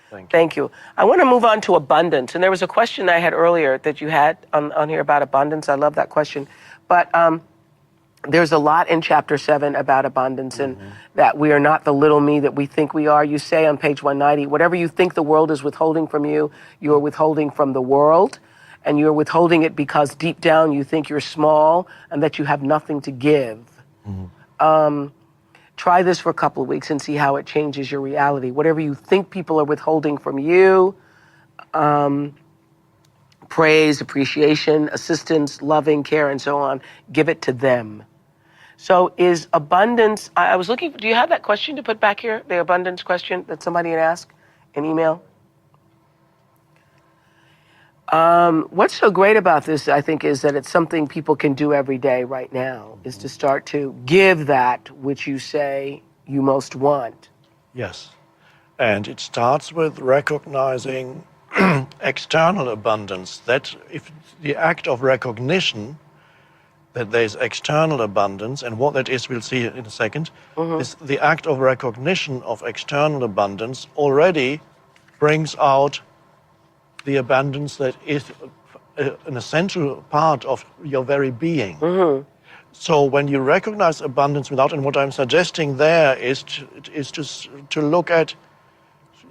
Thank you. I want to move on to abundance. And there was a question I had earlier that you had on here about abundance. I love that question. But there's a lot in chapter 7 about abundance and that we are not the little me that we think we are. You say on page 190, whatever you think the world is withholding from you, you are withholding from the world. And you're withholding it because deep down you think you're small and that you have nothing to give. Try this for a couple of weeks and see how it changes your reality. Whatever you think people are withholding from you, praise, appreciation, assistance, loving, care, and so on, give it to them. So is abundance, I was looking, do you have that question to put back here? The abundance question that somebody had asked in email? What's so great about this, I think, is that it's something people can do every day right now, is to start to give that which you say you most want. Yes. And it starts with recognizing external abundance. That if the act of recognition that there's external abundance, and what that is, we'll see in a second, is the act of recognition of external abundance already brings out the abundance that is an essential part of your very being. So when you recognize abundance without, and what I'm suggesting there is to look at,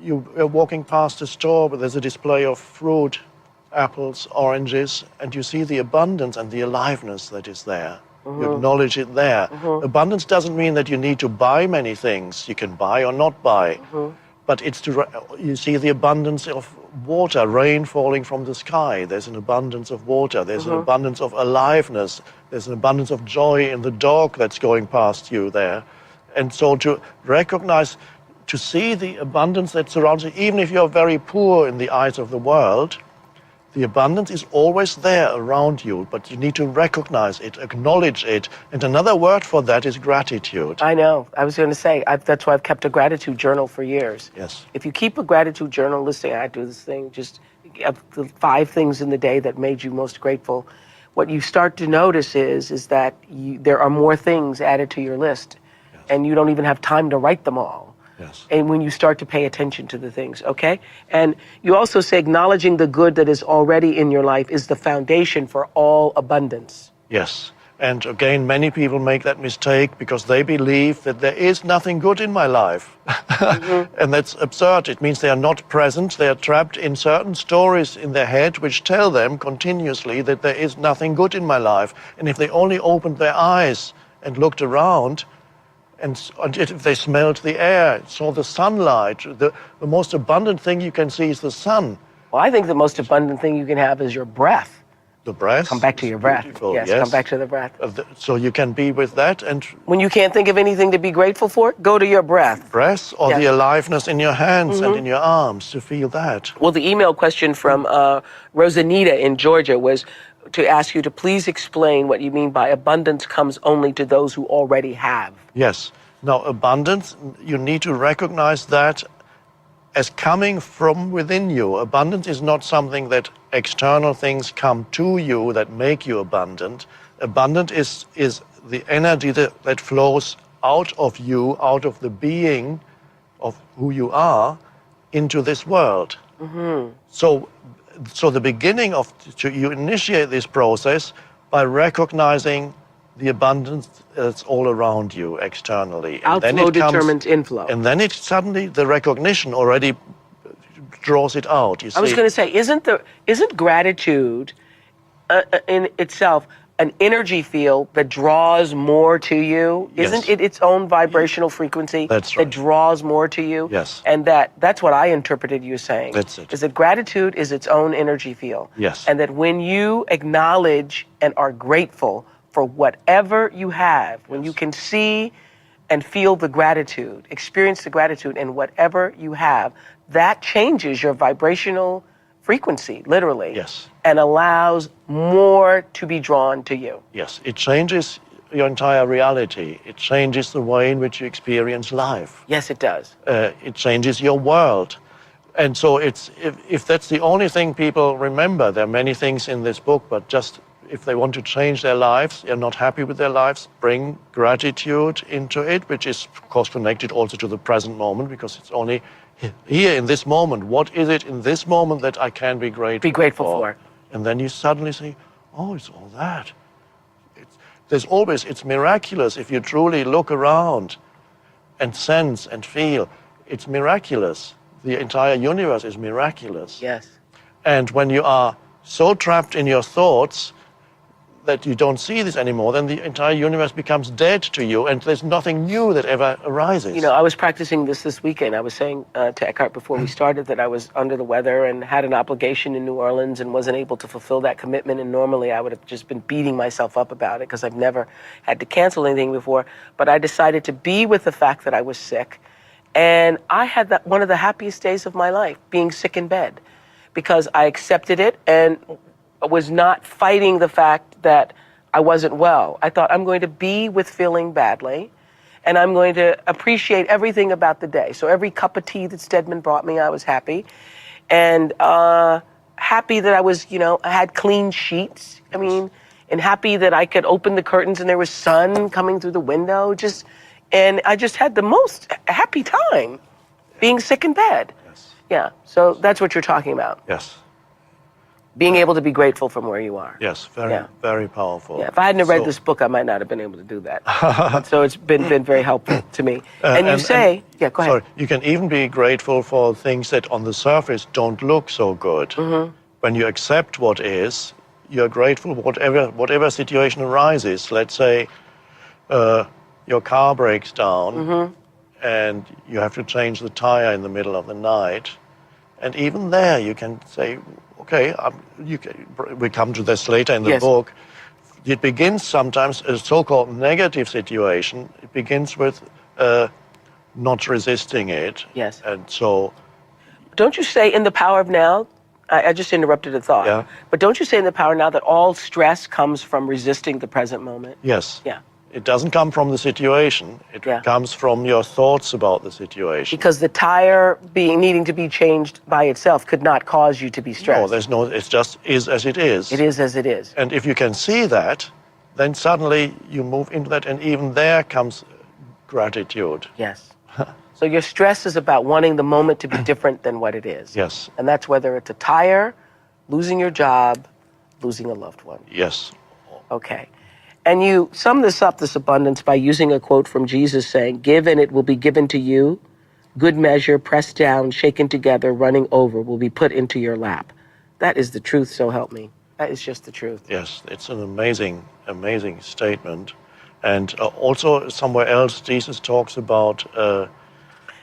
you're walking past a store where there's a display of fruit, apples, oranges, and you see the abundance and the aliveness that is there. You acknowledge it there. Abundance doesn't mean that you need to buy many things. You can buy or not buy. But it's you see the abundance of water, rain falling from the sky. There's an abundance of water. There's an abundance of aliveness. There's an abundance of joy in the dog that's going past you there. And so to recognize, to see the abundance that surrounds you, even if you're very poor in the eyes of the world, the abundance is always there around you, but you need to recognize it, acknowledge it. And another word for that is gratitude. I know. I was going to say, that's why I've kept a gratitude journal for years. Yes. If you keep a gratitude journal, listing, I do this thing, just the 5 things in the day that made you most grateful. What you start to notice is that there are more things added to your list, and you don't even have time to write them all. Yes. And when you start to pay attention to the things, okay? And you also say acknowledging the good that is already in your life is the foundation for all abundance. Yes. And again, many people make that mistake because they believe that there is nothing good in my life. And that's absurd. It means they are not present. They are trapped in certain stories in their head which tell them continuously that there is nothing good in my life. And if they only opened their eyes and looked around, and if they smelled the air, saw the sunlight, the most abundant thing you can see is the sun. Well, I think the most abundant thing you can have is your breath. The breath? Come back to your breath. Yes, come back to the breath. So you can be with that. And when you can't think of anything to be grateful for, go to your breath. Breath or the aliveness in your hands and in your arms, to feel that. Well, the email question from Rosanita in Georgia was to ask you to please explain what you mean by abundance comes only to those who already have. Yes. Now, abundance, you need to recognize that as coming from within you. Abundance is not something that external things come to you that make you abundant. Abundant is the energy that flows out of you, out of the being of who you are, into this world. So the beginning you initiate this process by recognizing the abundance that's all around you externally. Outflow determines inflow. And then it suddenly, the recognition already draws it out. You see? I was going to say, isn't gratitude in itself an energy field that draws more to you? Yes. Isn't it its own vibrational frequency That's right. that draws more to you? Yes. And that's what I interpreted you saying. That's it. Is that gratitude is its own energy field. Yes. And that when you acknowledge and are grateful for whatever you have, when you can see and feel the gratitude, experience the gratitude in whatever you have, that changes your vibrational frequency, literally. Yes. And allows more to be drawn to you. Yes, it changes your entire reality. It changes the way in which you experience life. Yes, it does. It changes your world. And so if that's the only thing people remember, there are many things in this book, but just if they want to change their lives, they're not happy with their lives, bring gratitude into it, which is, of course, connected also to the present moment, because it's only here in this moment, what is it in this moment that I can be grateful for. And then you suddenly say, oh, it's all that. It's miraculous if you truly look around and sense and feel. It's miraculous. The entire universe is miraculous. Yes. And when you are so trapped in your thoughts that you don't see this anymore, then the entire universe becomes dead to you, and there's nothing new that ever arises. You know, I was practicing this weekend. I was saying to Eckhart before we started that I was under the weather and had an obligation in New Orleans and wasn't able to fulfill that commitment. And normally I would have just been beating myself up about it because I've never had to cancel anything before. But I decided to be with the fact that I was sick. And I had one of the happiest days of my life, being sick in bed, because I accepted it and was not fighting the fact that I wasn't well. I thought, I'm going to be with feeling badly, and I'm going to appreciate everything about the day. So every cup of tea that Stedman brought me, I was happy. And happy that I was, I had clean sheets. And happy that I could open the curtains and there was sun coming through the window. And I just had the most happy time being sick in bed. Yes. Yeah, so that's what you're talking about. Yes. Being able to be grateful from where you are. Yes, very powerful. Yeah, if I hadn't read this book, I might not have been able to do that. So it's been very helpful to me. Go ahead. Sorry, you can even be grateful for things that on the surface don't look so good. Mm-hmm. When you accept what is, you're grateful whatever situation arises. Let's say your car breaks down, mm-hmm. and you have to change the tire in the middle of the night. And even there you can say, okay, we come to this later in the book. It begins sometimes a so-called negative situation. It begins with not resisting it. Yes. And so... Don't you say in The Power of Now, I just interrupted a thought, yeah. But don't you say in The Power of Now that all stress comes from resisting the present moment? Yes. Yeah. It doesn't come from the situation. It comes from your thoughts about the situation. Because the tire needing to be changed by itself could not cause you to be stressed. No, it just is as it is. It is as it is. And if you can see that, then suddenly you move into that, and even there comes gratitude. Yes. So your stress is about wanting the moment to be different than what it is. Yes. And that's whether it's a tire, losing your job, losing a loved one. Yes. Okay. And you sum this abundance, by using a quote from Jesus saying, "Give and it will be given to you. Good measure, pressed down, shaken together, running over, will be put into your lap." That is the truth, so help me. That is just the truth. Yes, it's an amazing, amazing statement. And also somewhere else, Jesus talks about...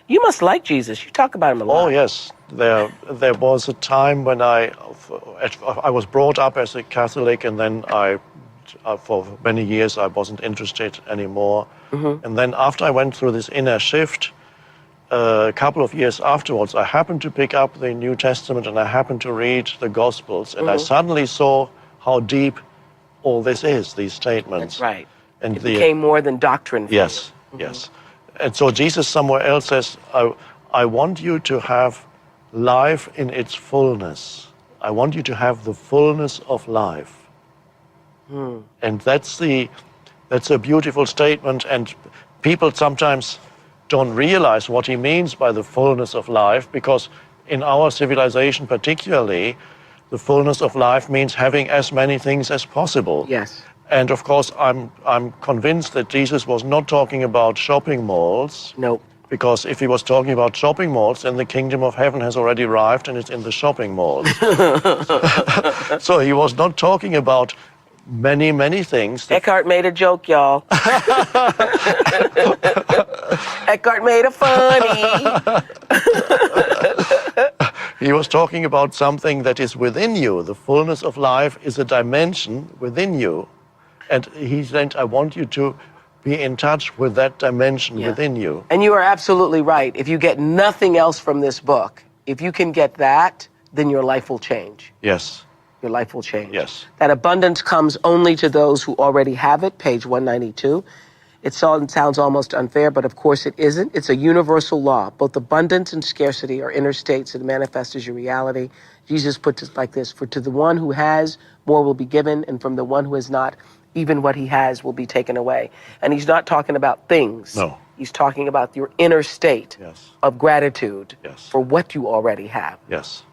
you must like Jesus. You talk about him a lot. Oh, yes. There was a time when I was brought up as a Catholic, and then for many years I wasn't interested anymore. Mm-hmm. And then after I went through this inner shift, a couple of years afterwards, I happened to pick up the New Testament and I happened to read the Gospels, and I suddenly saw how deep all this is, these statements. That's right. And it became more than doctrine for you. Yes, yes. And so Jesus somewhere else says, I want you to have life in its fullness. I want you to have the fullness of life. And that's a beautiful statement, and people sometimes don't realize what he means by the fullness of life, because in our civilization particularly, the fullness of life means having as many things as possible. Yes. And of course, I'm convinced that Jesus was not talking about shopping malls. No. Because if he was talking about shopping malls, then the kingdom of heaven has already arrived and it's in the shopping malls. So he was not talking about many, many things. Eckhart made a joke, y'all. Eckhart made a funny. He was talking about something that is within you. The fullness of life is a dimension within you. And he said, I want you to be in touch with that dimension within you. And you are absolutely right. If you get nothing else from this book, if you can get that, then your life will change. Yes. Your life will change. Yes. That abundance comes only to those who already have it, page 192. It sounds almost unfair, but of course it isn't. It's a universal law. Both abundance and scarcity are inner states that manifest as your reality. Jesus puts it like this: for to the one who has, more will be given, and from the one who has not, even what he has will be taken away. And he's not talking about things. No. He's talking about your inner state Yes. of gratitude Yes. for what you already have. Yes.